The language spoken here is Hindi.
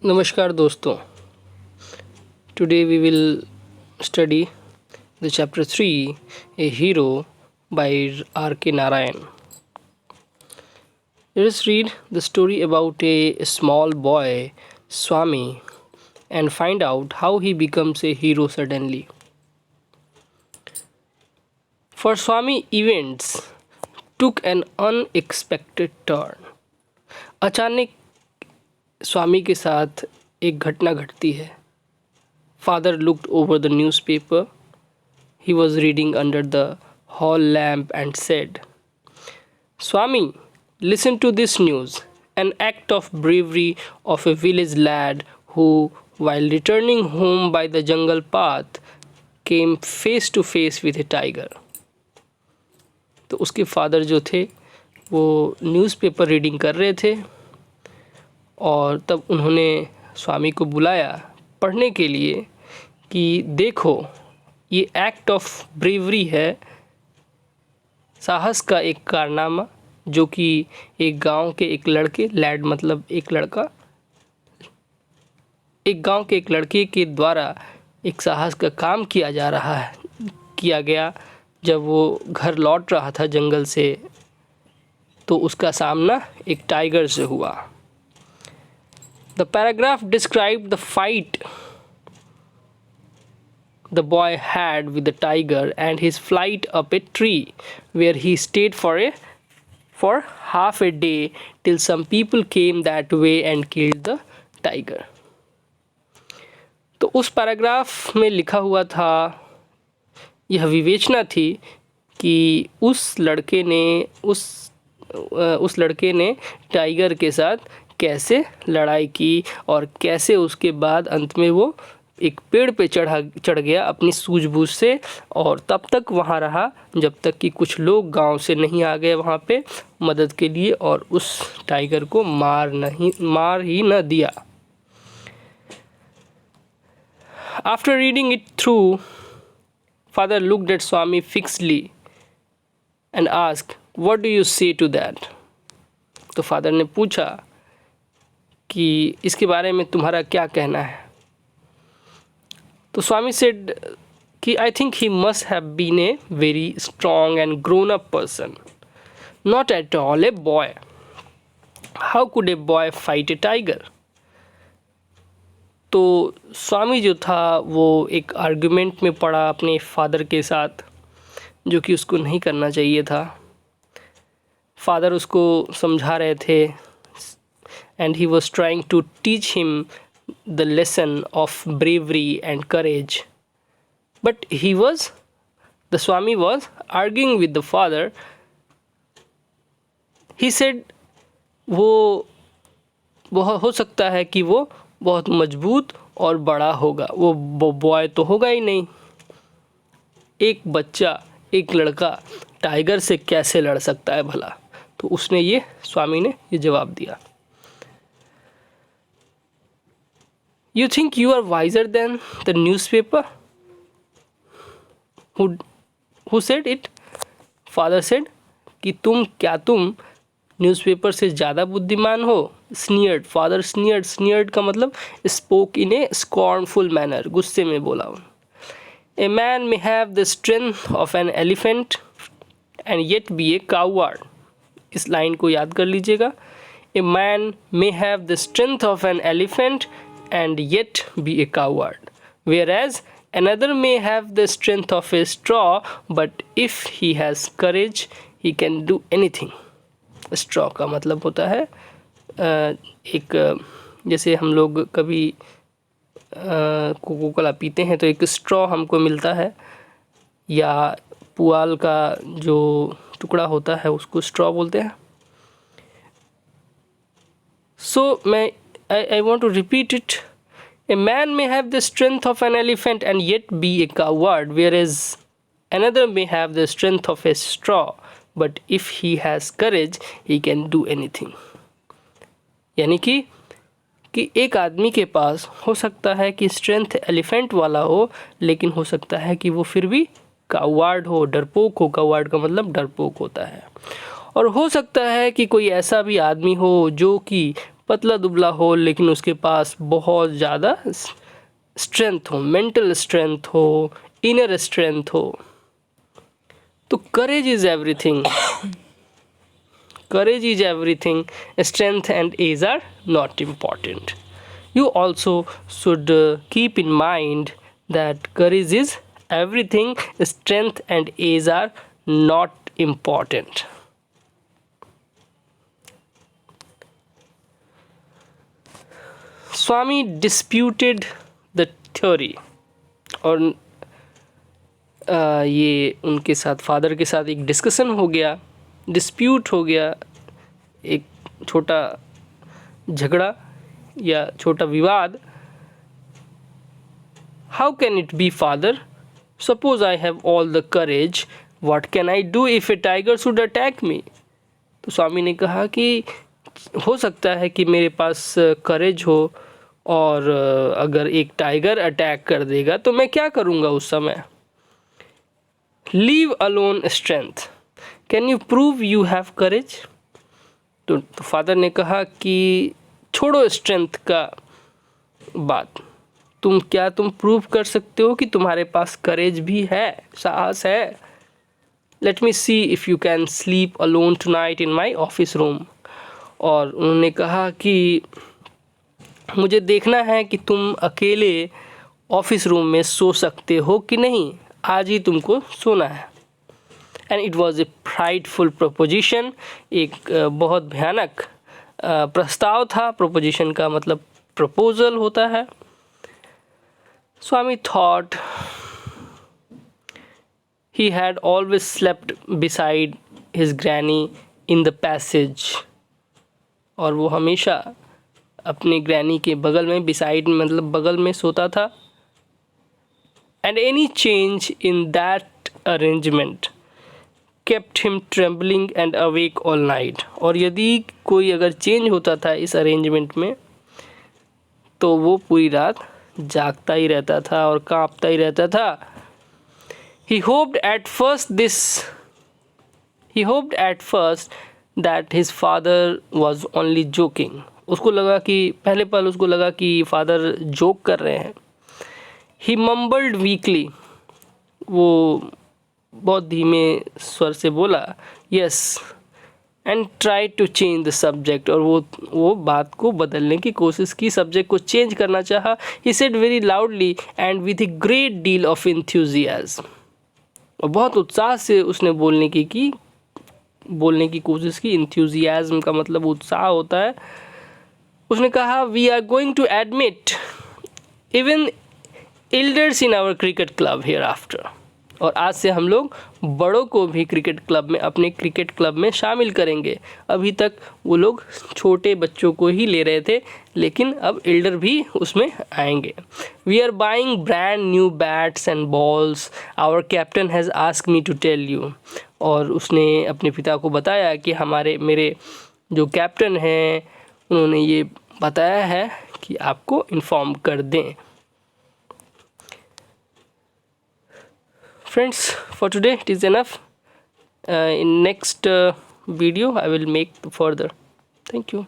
नमस्कार दोस्तों, today we will study the chapter 3, A Hero by R.K. Narayan. Let us read the story about a small boy, Swami, and find out how he becomes a hero suddenly. For Swami, events took an unexpected turn. अचानक स्वामी के साथ एक घटना घटती है. Father looked over the newspaper. He was reading under the hall lamp and said, Swami, listen to this news. An act of bravery of a village lad who, while returning home by the jungle path, came face to face with a tiger. तो उसके फादर जो थे वो न्यूज़पेपर रीडिंग कर रहे थे और तब उन्होंने स्वामी को बुलाया पढ़ने के लिए कि देखो, ये एक्ट ऑफ ब्रेवरी है, साहस का एक कारनामा जो कि एक गांव के एक लड़के, लैड मतलब एक लड़का, एक गांव के एक लड़के के द्वारा एक साहस का काम किया गया जब वो घर लौट रहा था जंगल से, तो उसका सामना एक टाइगर से हुआ. The paragraph described the fight the boy had with the tiger and his flight up a tree where he stayed for half a day till some people came that way and killed the tiger. तो उस पैराग्राफ में लिखा हुआ था, यह विवेचना थी कि उस लड़के ने टाइगर के साथ कैसे लड़ाई की और कैसे उसके बाद अंत में वो एक पेड़ पे चढ़ गया अपनी सूझबूझ से और तब तक वहाँ रहा जब तक कि कुछ लोग गांव से नहीं आ गए वहाँ पे मदद के लिए और उस टाइगर को मार ही न दिया. After reading it through, Father looked at Swami fixedly and asked, "What do you say to that?" तो फादर ने पूछा कि इसके बारे में तुम्हारा क्या कहना है. तो स्वामी सेड कि I think he must have been a very strong and grown up person, not at all a boy. How could a boy fight a tiger. तो स्वामी जो था वो एक आर्गुमेंट में पड़ा अपने फादर के साथ, जो कि उसको नहीं करना चाहिए था. फादर उसको समझा रहे थे and he was trying to teach him the lesson of bravery and courage, but the Swami was arguing with the father. He said वो हो सकता है कि वो बहुत मजबूत और बड़ा होगा, वो बॉय तो होगा ही नहीं. एक बच्चा, एक लड़का टाइगर से कैसे लड़ सकता है भला. तो स्वामी ने ये जवाब दिया. You think you are wiser than the newspaper? Who said it? Father said कि तुम न्यूज़पेपर से ज़्यादा बुद्धिमान हो. Sneered. Father sneered. Sneered का मतलब spoke in a scornful manner. गुस्से में बोला. A man may have the strength of an elephant and yet be a coward. इस लाइन को याद कर लीजिएगा. A man may have the strength of an elephant and yet be a coward, whereas another may have the strength of a straw, but if he has courage he can do anything. straw का मतलब होता है एक, जैसे हम लोग कभी कोको कोला पीते हैं तो एक स्ट्रॉ हमको मिलता है, या पुआल का जो टुकड़ा होता है उसको स्ट्रॉ बोलते हैं. So I want to repeat it. A man may have the strength of an elephant and yet be a coward, whereas another may have the strength of a straw, but if he has courage, he can do anything. यानी कि एक आदमी के पास हो सकता है कि स्ट्रेंथ एलिफेंट वाला हो, लेकिन हो सकता है कि वो फिर भी कावार्ड हो, डरपोक हो. कावार्ड का मतलब डरपोक होता है. और हो सकता है कि कोई ऐसा भी आदमी हो जो कि पतला दुबला हो लेकिन उसके पास बहुत ज़्यादा स्ट्रेंथ हो, मेंटल स्ट्रेंथ हो, इनर स्ट्रेंथ हो। तो करेज is everything, courage is everything, strength and age are not important. You also should keep in mind that courage is everything, strength and age are not important. Swami disputed the theory, और ये उनके साथ फादर के साथ एक डिस्कशन हो गया, डिस्प्यूट हो गया, एक छोटा झगड़ा या छोटा विवाद। How can it be father, suppose I have all the courage, what can I do if A tiger should attack मी। तो स्वामी ने कहा कि हो सकता है कि मेरे पास करेज हो और अगर एक टाइगर अटैक कर देगा तो मैं क्या करूँगा उस समय। Leave alone strength, can you prove you have courage. तो फादर ने कहा कि छोड़ो स्ट्रेंथ का बात, तुम प्रूव कर सकते हो कि तुम्हारे पास करेज भी है, साहस है। Let me C if you can sleep alone tonight in my office room. और उन्होंने कहा कि मुझे देखना है कि तुम अकेले ऑफिस रूम में सो सकते हो कि नहीं, आज ही तुमको सोना है। And it was a frightful proposition, एक बहुत भयानक प्रस्ताव था। प्रोपोजिशन का मतलब प्रपोजल होता है। स्वामी thought he had always slept beside his granny in the passage, और वो हमेशा अपने ग्रैनी के बगल में, beside मतलब बगल में सोता था। and any change in that arrangement kept him trembling and awake all night, और यदि कोई अगर चेंज होता था इस अरेंजमेंट में तो वो पूरी रात जागता ही रहता था और कांपता ही रहता था। He hoped at first that his father was only joking. उसको लगा कि पहले पल उसको लगा कि फादर जोक कर रहे हैं। He mumbled weakly, वो बहुत धीमे स्वर से बोला yes and tried to change the subject, और वो बात को बदलने की कोशिश की, सब्जेक्ट को चेंज करना चाहा। He said very loudly and with a great deal of enthusiasm, और बहुत उत्साह से उसने बोलने की कोशिश की। इंथ्यूजियाज्म का मतलब उत्साह होता है। उसने कहा we are going to admit even elders in our cricket club hereafter, और आज से हम लोग बड़ों को भी क्रिकेट क्लब में, अपने क्रिकेट क्लब में शामिल करेंगे। अभी तक वो लोग छोटे बच्चों को ही ले रहे थे, लेकिन अब एल्डर भी उसमें आएंगे। We are buying brand new bats and balls, our captain has asked me to tell you, और उसने अपने पिता को बताया कि मेरे जो कैप्टन हैं उन्होंने ये बताया है कि आपको इन्फॉर्म कर दें। Friends, for today it is enough. In next video I will make further. Thank you.